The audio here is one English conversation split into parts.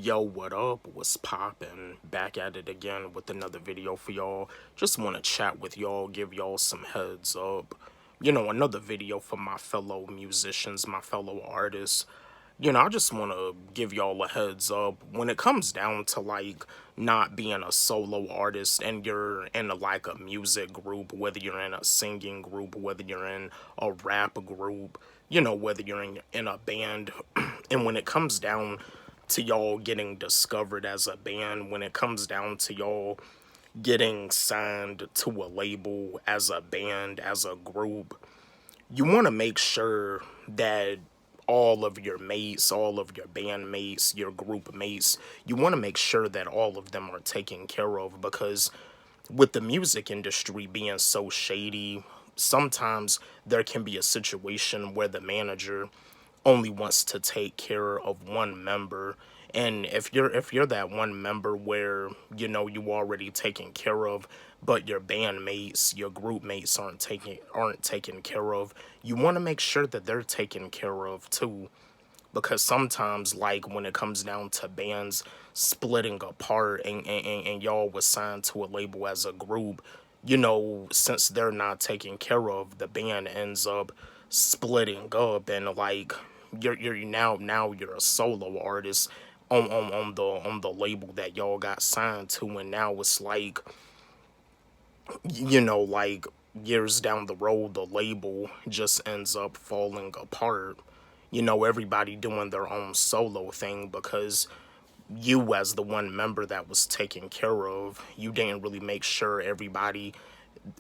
Yo, what up? What's poppin'? Back at it again with another video for y'all. Just want to chat with y'all, give y'all some heads up. Another video for my fellow musicians, my fellow artists. I just want to give y'all a heads up. When it comes down to, like, not being a solo artist and you're in, like, a music group, whether you're in a singing group, whether you're in a rap group, whether you're in a band, and when it comes down to y'all getting discovered as a band, when it comes down to y'all getting signed to a label as a band, as a group, you want to make sure that all of your mates, all of your bandmates, your group mates, you want to make sure that all of them are taken care of, because with the music industry being so shady, sometimes there can be a situation where the manager only wants to take care of one member. And if you're that one member where you already taken care of, but your bandmates, your group mates aren't taken care of, you want to make sure that they're taken care of too. Because sometimes, like, when it comes down to bands splitting apart and y'all was signed to a label as a group, since they're not taken care of, the band ends up splitting up, and, like, you're now you're a solo artist on the label that y'all got signed to, and now it's like, like, years down the road, the label just ends up falling apart. Everybody doing their own solo thing, because you, as the one member that was taken care of, you didn't really make sure everybody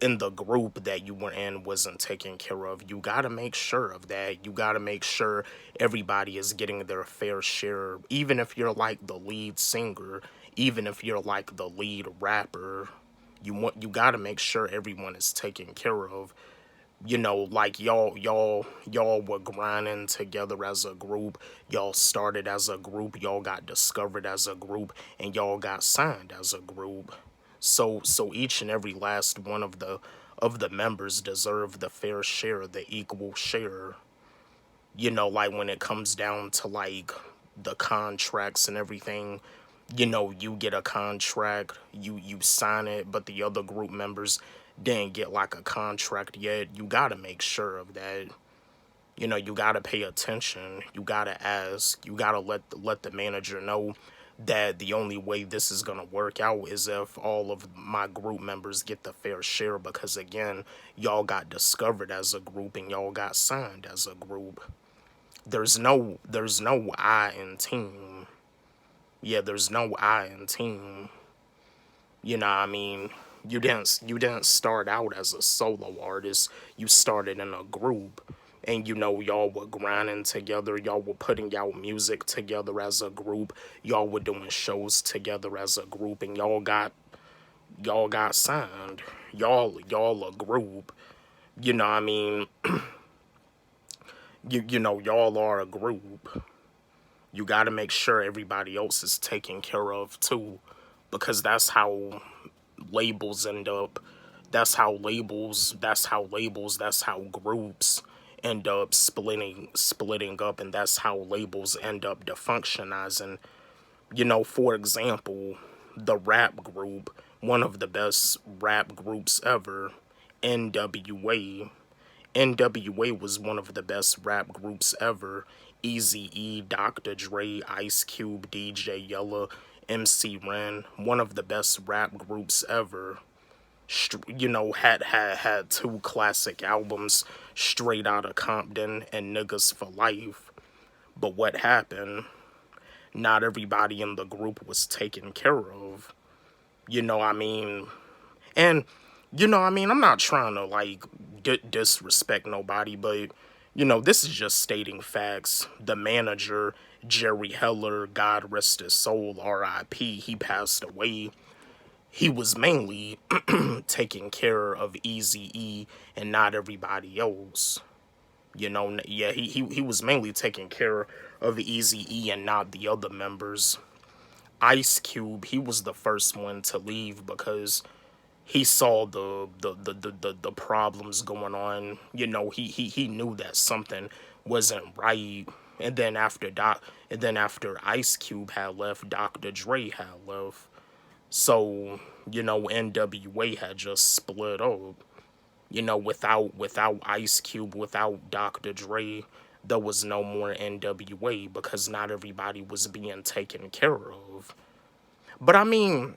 in the group that you were in wasn't taken care of. You gotta make sure of that. You gotta make sure everybody is getting their fair share, even if you're like the lead singer, even if you're like the lead rapper. You gotta make sure everyone is taken care of. Like, y'all were grinding together as a group. Y'all started as a group. Y'all got discovered as a group, and y'all got signed as a group. So each and every last one of the members deserve the fair share, the equal share. Like, when it comes down to, like, the contracts and everything, you get a contract, you sign it, but the other group members didn't get, like, a contract yet. You gotta make sure of that. You gotta pay attention. You gotta ask. You gotta let the manager know that the only way this is gonna work out is if all of my group members get the fair share, because, again, y'all got discovered as a group and y'all got signed as a group. There's no I in team. Yeah, there's no I in team. What I mean? You didn't start out as a solo artist. You started in a group. And y'all were grinding together, y'all were putting out music together as a group, y'all were doing shows together as a group, and y'all got signed. Y'all a group. What I mean? Y'all are a group. You gotta make sure everybody else is taken care of too, because that's how labels end up. That's how groups end up splitting up, and that's how labels end up defunctionizing. For example, the rap group, one of the best rap groups ever, NWA. NWA was one of the best rap groups ever. Eazy-E, Dr. Dre, Ice Cube, DJ Yella, MC Ren, one of the best rap groups ever. Had two classic albums, Straight Outta Compton and Niggas for Life. But what happened? Not everybody in the group was taken care of. What I mean? And, what I mean? I'm not trying to, like, disrespect nobody, but, this is just stating facts. The manager, Jerry Heller, God rest his soul, R.I.P., he passed away. He was mainly taking care of Eazy-E and not everybody else. Yeah, he was mainly taking care of Eazy-E and not the other members. Ice Cube, he was the first one to leave because he saw the problems going on. He knew that something wasn't right. and then after Ice Cube had left, Dr. Dre had left. So, NWA had just split up. Without Ice Cube, without Dr. Dre, there was no more NWA because not everybody was being taken care of. But I mean,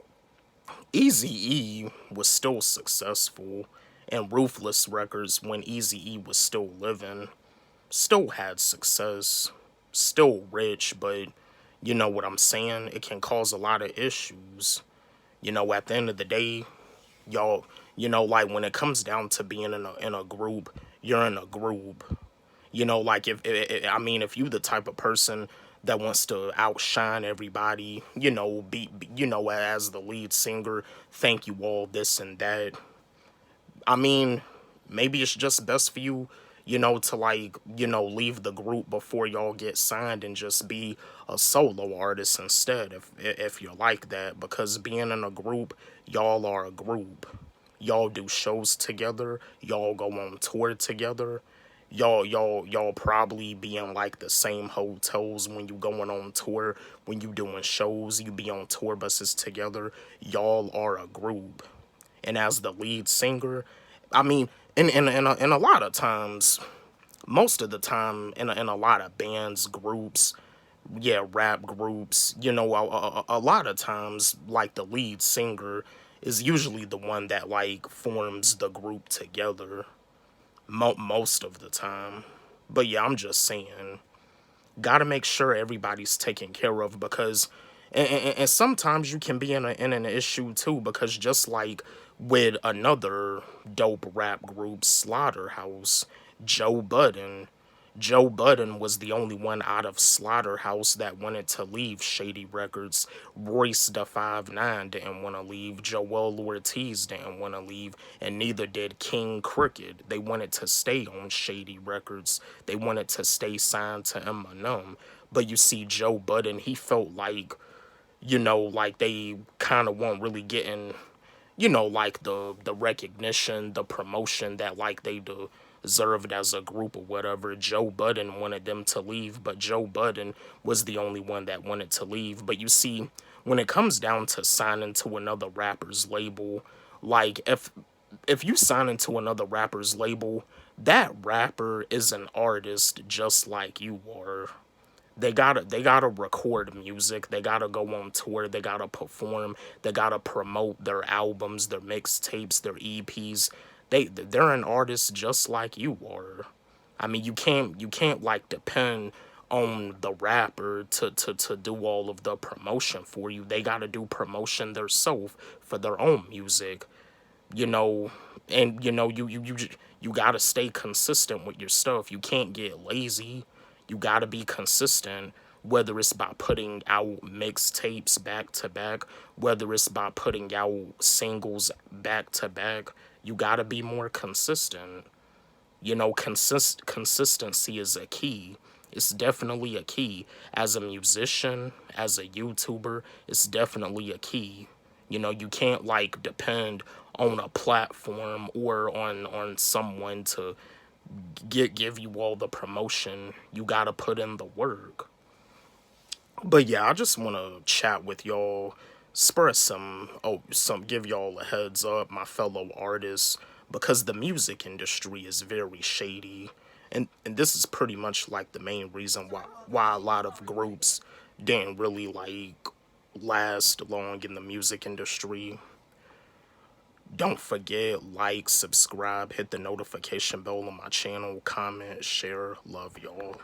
Eazy-E was still successful, and Ruthless Records, when Eazy-E was still living, still had success, still rich, but you know what I'm saying? It can cause a lot of issues. At the end of the day, y'all, like when it comes down to being in a group, you're in a group. Like if you the type of person that wants to outshine everybody, as the lead singer, thank you all this and that. I mean, maybe it's just best for you, to like, leave the group before y'all get signed and just be a solo artist instead if you're like that, because being in a group, y'all are a group. Y'all do shows together, y'all go on tour together. Y'all probably be in like the same hotels when you going on tour, when you doing shows, you be on tour buses together. Y'all are a group. And as the lead singer, I mean, in a lot of times, most of the time, in a lot of bands, groups, yeah, rap groups, a lot of times, like the lead singer is usually the one that like forms the group together, most of the time. But yeah, I'm just saying, gotta make sure everybody's taken care of because and sometimes you can be in an issue too, because just like with another dope rap group, Slaughterhouse, Joe Budden. Joe Budden was the only one out of Slaughterhouse that wanted to leave Shady Records. Royce da 5'9" didn't want to leave. Joel Ortiz didn't want to leave. And neither did King Crooked. They wanted to stay on Shady Records. They wanted to stay signed to Eminem. But you see, Joe Budden, he felt like, like they kind of weren't really getting, like the recognition, the promotion that like they deserved as a group or whatever. Joe Budden wanted them to leave, but Joe Budden was the only one that wanted to leave. But you see, when it comes down to signing to another rapper's label, like if you sign into another rapper's label, that rapper is an artist just like you are. They gotta record music, they gotta go on tour, they gotta perform, they gotta promote their albums, their mixtapes, their EPs. They're an artist just like you are. I mean, you can't like depend on the rapper to do all of the promotion for you. They gotta do promotion themselves for their own music, you know, and you gotta stay consistent with your stuff. You can't get lazy. You gotta be consistent, whether it's by putting out mixtapes back to back, whether it's by putting out singles back to back. You gotta be more consistent. Consistency is a key. It's definitely a key. As a musician, as a YouTuber, it's definitely a key. You can't like depend on a platform or on someone to give you all the promotion. You gotta put in the work. But yeah, I just want to chat with y'all, spur some give y'all a heads up, my fellow artists, because the music industry is very shady, and this is pretty much like the main reason why a lot of groups didn't really like last long in the music industry. Don't forget, like, subscribe, hit the notification bell on my channel, comment, share. Love y'all.